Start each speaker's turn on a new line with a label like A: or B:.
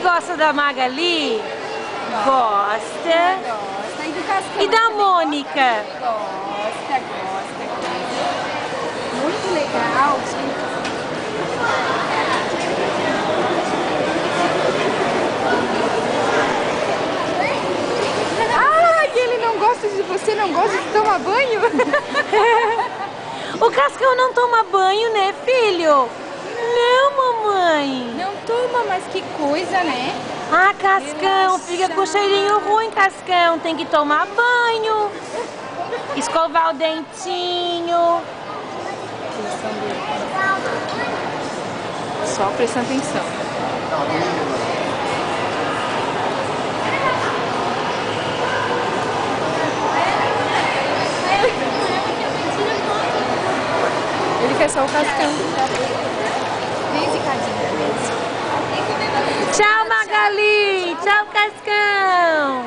A: gosta da Magali? Gosta.
B: Gosta. E do Cascão?
A: E da Mônica?
B: Gosta. Muito legal. Ah, e ele não gosta de você, não gosta de tomar banho?
A: O Cascão não toma banho, né, filho? Não, mamãe.
B: Não toma, mas que coisa, né?
A: Ah, Cascão, fica com cheirinho ruim, Cascão. Tem que tomar banho. Escovar o dentinho.
B: Só prestando atenção. Ele quer só o Cascão. Vem, Zicadinha.
A: Tchau, Magali. Tchau, Cascão.